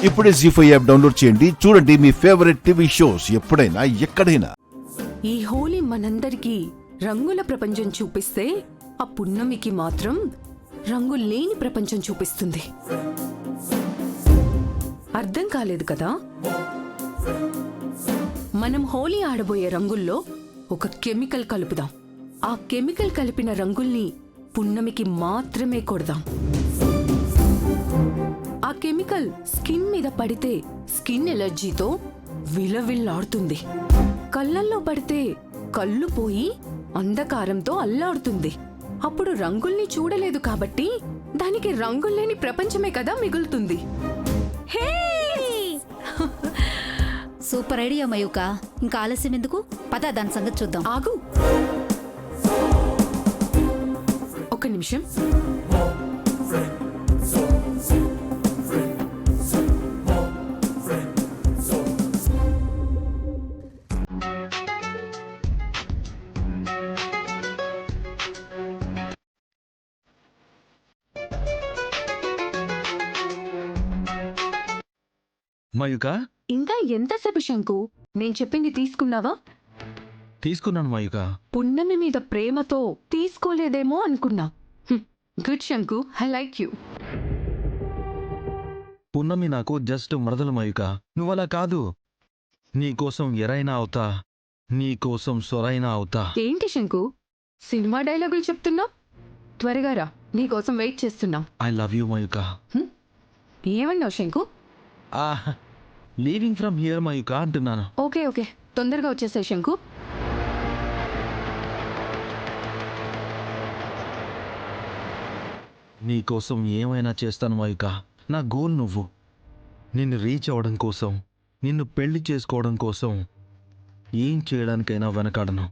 ఇప్పుడే జీ5 app download చేయండి. చూడండి మీ ఫేవరెట్ టీవీ షోస్ ఎప్పుడైనా ఎక్కడైనా. ఈ హోలీ మనందరికీ రంగుల ప్రపంచం చూపిస్తే, ఆ పున్నమికి మాత్రం రంగు లేని ప్రపంచం చూపిస్తుంది. అర్థం కాలేదు కదా? మనం హోలీ ఆడబోయే రంగుల్లో ఒక కెమికల్ కలుపుదాం. ఆ కెమికల్ కలిపిన రంగుల్ని పున్నమికి మాత్రమే కొడదాం. ఆ కెమికల్ స్కిన్ మీద పడితే స్కిన్ ఎలర్జీతో విలవిల్లాడుతుంది. కళ్ళల్లో పడితే కళ్ళు పోయి అంధకారంతో అల్లాడుతుంది. అప్పుడు రంగుల్ని చూడలేదు కాబట్టి దానికి రంగుల్లేని ప్రపంచమే కదా మిగులుతుంది. Hey super idea Mayuka. ఇంకా ఆలస్యం ఎందుకు? పద దాని సంగతి చూద్దాం. ఆగు, ఒక నిమిషం. మయూక, ఇంకా ఎంతసేపు శంకు? నేను చెప్పింది తీసుకున్నావా? తీసుకున్నాను మయూక. పున్నమి మీద ప్రేమతో తీసుకోలేదేమో అనుకున్నా. గుడ్ శంకు, ఐ లైక్ యూ. పున్నమి నాకు జస్ట్ మరదలు మయూక. నువ్వలా కాదు. నీకోసం ఎరైనా అవుతా, నీకోసం సొరైనా అవుతా. ఏంటి శంకు, సినిమా డైలాగులు చెప్తున్నా? త్వరగా రా, నీకోసం వెయిట్ చేస్తున్నాం. I love you Mayuka. ఏమన్నావు Shanku? Leaving from here Mayuka అంటున్నాను. ఓకే ఓకే, తొందరగా వచ్చేసాయి శంకు. నీకోసం ఏమైనా చేస్తాను మయూక. నా గోల్ నువ్వు. నిన్ను రీచ్ అవ్వడం కోసం, నిన్ను పెళ్లి చేసుకోవడం కోసం ఏం చేయడానికైనా వెనకాడను.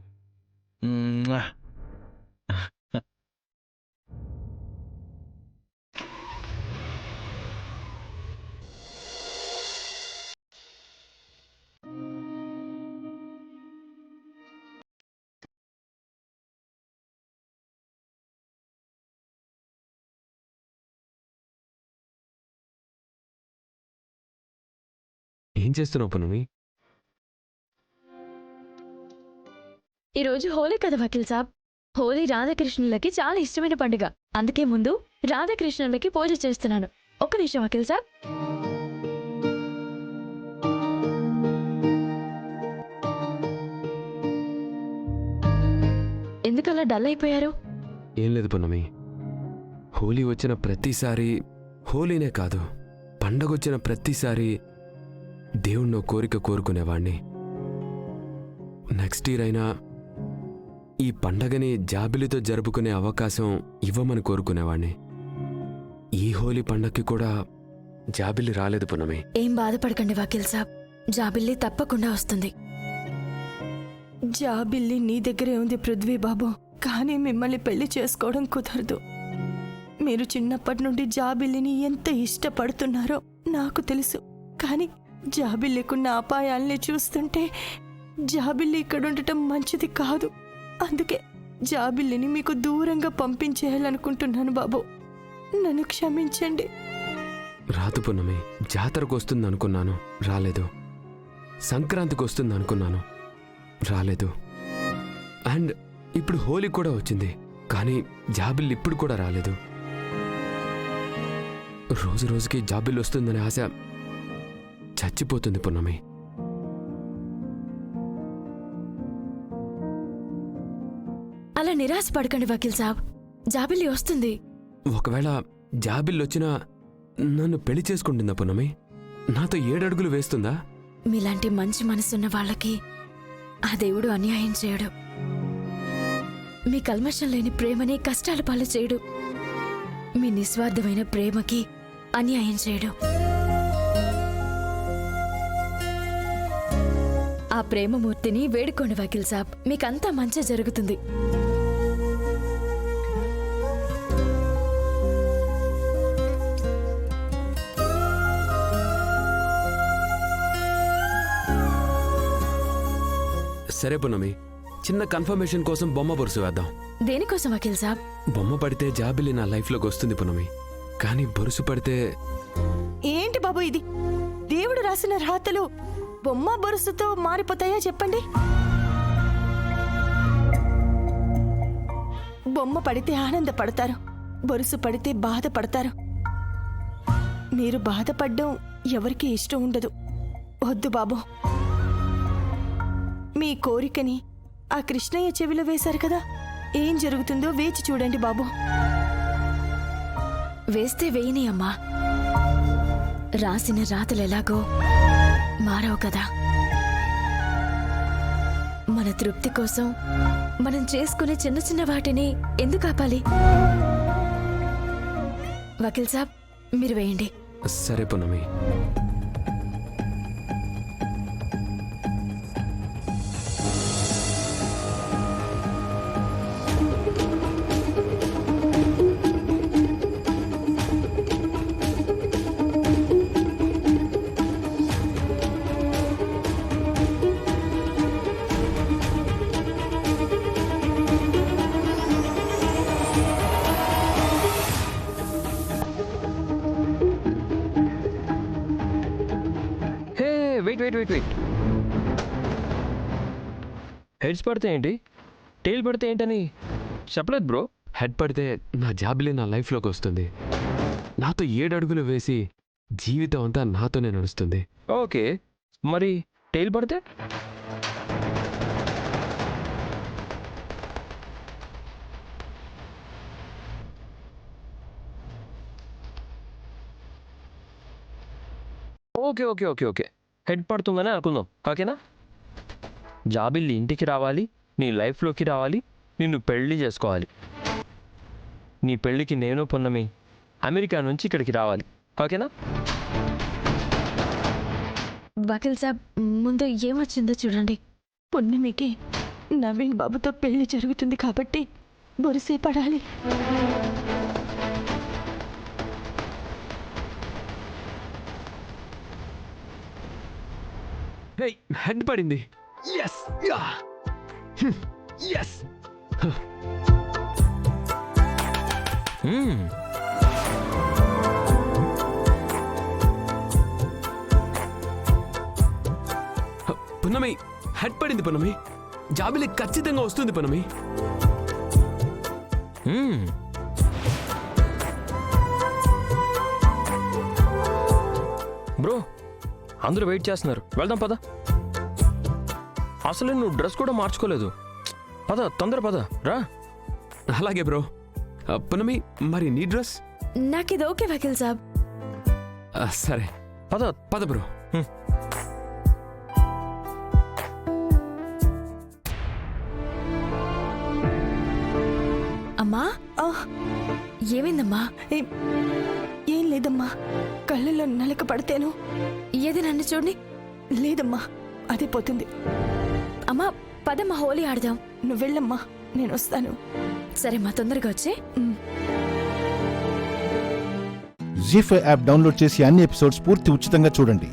ఏం చేస్తున్నావు పున్నమి? ఈరోజు హోలీ కదా వకీల్ సాబ్. హోలీ రాధాకృష్ణులకి చాలా ఇష్టమైన పండుగ. అందుకే ముందు రాధాకృష్ణులకి పూజ చేస్తున్నాను. ఒక్క నిమిషం వకీల్ సాబ్. ఎందుకలా డల్ అయిపోయారు? ఏం లేదు పున్నమి, హోలీ వచ్చిన ప్రతిసారి, హోలీనే కాదు పండగొచ్చిన ప్రతిసారి దేవుణ్ణో కోరిక కోరుకునేవాణ్ణి. నెక్స్ట్ ఇయర్ అయినా ఈ పండగని జాబిలితో జరుపుకునే అవకాశం ఇవ్వమని కోరుకునేవాణ్ణి. ఈ హోలీ పండగకి కూడా జాబిల్లి రాలేదు పున్నమి. ఏం బాధపడకండి వకీల్ సాబ్, జాబిల్లి తప్పకుండా వస్తుంది. జాబిల్లి నీ దగ్గరే ఉంది పృథ్వీ బాబు, కానీ మిమ్మల్ని పెళ్లి చేసుకోవడం కుదరదు. మీరు చిన్నప్పటి నుండి జాబిల్లిని ఎంత ఇష్టపడుతున్నారో నాకు తెలుసు. కానీ జాబిల్లికున్న అపాయాల్ని చూస్తుంటే జాబిల్లి ఇక్కడ ఉండటం మంచిది కాదు. అందుకే జాబిల్లిని మీకు దూరంగా పంపించేయాలనుకుంటున్నాను బాబు. నన్ను క్షమించండి. రాదు పున్నమి, జాతరకు వస్తుంది అనుకున్నాను, రాలేదు. సంక్రాంతికి వస్తుంది అనుకున్నాను, రాలేదు. అండ్ ఇప్పుడు హోలీ కూడా వచ్చింది, కానీ జాబిల్లి ఇప్పుడు కూడా రాలేదు. రోజు రోజుకి జాబిల్లి వస్తుందనే ఆశ చచ్చిపోతుంది పున్నమి. అలా నిరాశపడకండి వకీల్ సాబ్, జాబిల్లి వస్తుంది. ఒకవేళ జాబిల్లి వచ్చినా నన్ను పెళ్లి చేసుకుంటుందా పున్నమి? నాతో 7 అడుగులు వేస్తుందా? మీలాంటి మంచి మనసున్న వాళ్ళకి ఆ దేవుడు అన్యాయం చేయడు. మీ కల్మషం లేని ప్రేమని కష్టాల పాలు చేయడు. మీ నిస్వార్థమైన ప్రేమకి అన్యాయం చేయడు. ఆ ప్రేమమూర్తిని వేడుకోండి వకీల్ సాబ్, మీకంతా మంచి జరుగుతుంది. సరే పున్నమి, చిన్న కన్ఫర్మేషన్ కోసం బొమ్మ బొరుసు వేద్దాం. దేనికోసం వకీల్ సాబ్? బొమ్మ పడితే జాబిల్లి నా లైఫ్లోకి వస్తుంది పున్నమి, కానీ బొరుసు పడితే... ఏంటి బాబు ఇది? దేవుడు రాసిన రాతలు బొమ్మ బొరుసుతో మారిపోతాయా చెప్పండి? బొమ్మ పడితే ఆనందపడతారు, బొరుసు పడితే బాధపడతారు. మీరు బాధపడ్డం ఎవరికి ఇష్టం ఉండదు. వద్దు బాబు. మీ కోరికని ఆ కృష్ణయ్య చెవిలో వేశారు కదా, ఏం జరుగుతుందో వేచి చూడండి బాబు. వేస్తే వేయని అమ్మా. రాసిన రాతలెలాగో మారవు కదా. మన తృప్తి కోసం మనం చేసుకునే చిన్న చిన్న వాటిని ఎందుకు ఆపాలి? వకీల్ సాబ్, మీరు వేయండి. సరే పున్నమి. వెయిట్ హెడ్స్ పడితే ఏంటి, టైల్ పడితే ఏంటని చెప్పలేదు బ్రో. హెడ్ పడితే నా జాబిలీ నా లైఫ్లోకి వస్తుంది. నాతో 7 అడుగులు వేసి జీవితం అంతా నాతోనే నడుస్తుంది. ఓకే, మరి టైల్ పడితే? Okay okay okay okay head పడుతుందని అనుకుందాం, ఓకేనా? జాబిల్లి ఇంటికి రావాలి, నీ లైఫ్లోకి రావాలి, నిన్ను పెళ్లి చేసుకోవాలి. నీ పెళ్ళికి నేను పున్నమి అమెరికా నుంచి ఇక్కడికి రావాలి, ఓకేనా? వకీల్ సాబ్, ముందు ఏమొచ్చిందో చూడండి. పున్నమికి నవీన్ బాబుతో పెళ్లి జరుగుతుంది కాబట్టి బొరిసే పడాలి. హే, హెడ్ పడింది. Yes yes. పున్నమి, హెడ్ పడింది పున్నమి. జాబిలీ ఖచ్చితంగా వస్తుంది పున్నమి. బ్రో, అందరూ వెయిట్ చేస్తున్నారు, వెళ్దాం పద. అసలు నువ్వు డ్రెస్ కూడా మార్చుకోలేదు. పద, తొందర పద, రా. అలాగే బ్రో. పున్నమి, మరి నీ డ్రెస్? నాకిది ఓకే వకీల్ సాబ్. సరే, పద. పద బ్రో. అమ్మా, ఏమైందమ్మా? ఏం లేదమ్మా, కళ్ళల్లో నలక పడితేను. ఏది నన్ను చూడండి. లేదమ్మా, అదే పోతుంది. అమ్మా, పదమ్మా, హోలీ ఆడదాం. నువ్వు వెళ్ళమ్మా, నేను వస్తాను. సరేమ్మా, తొందరగా వచ్చే. జీ5 యాప్ డౌన్లోడ్ చేసి అన్ని ఎపిసోడ్స్ పూర్తి ఉచితంగా చూడండి.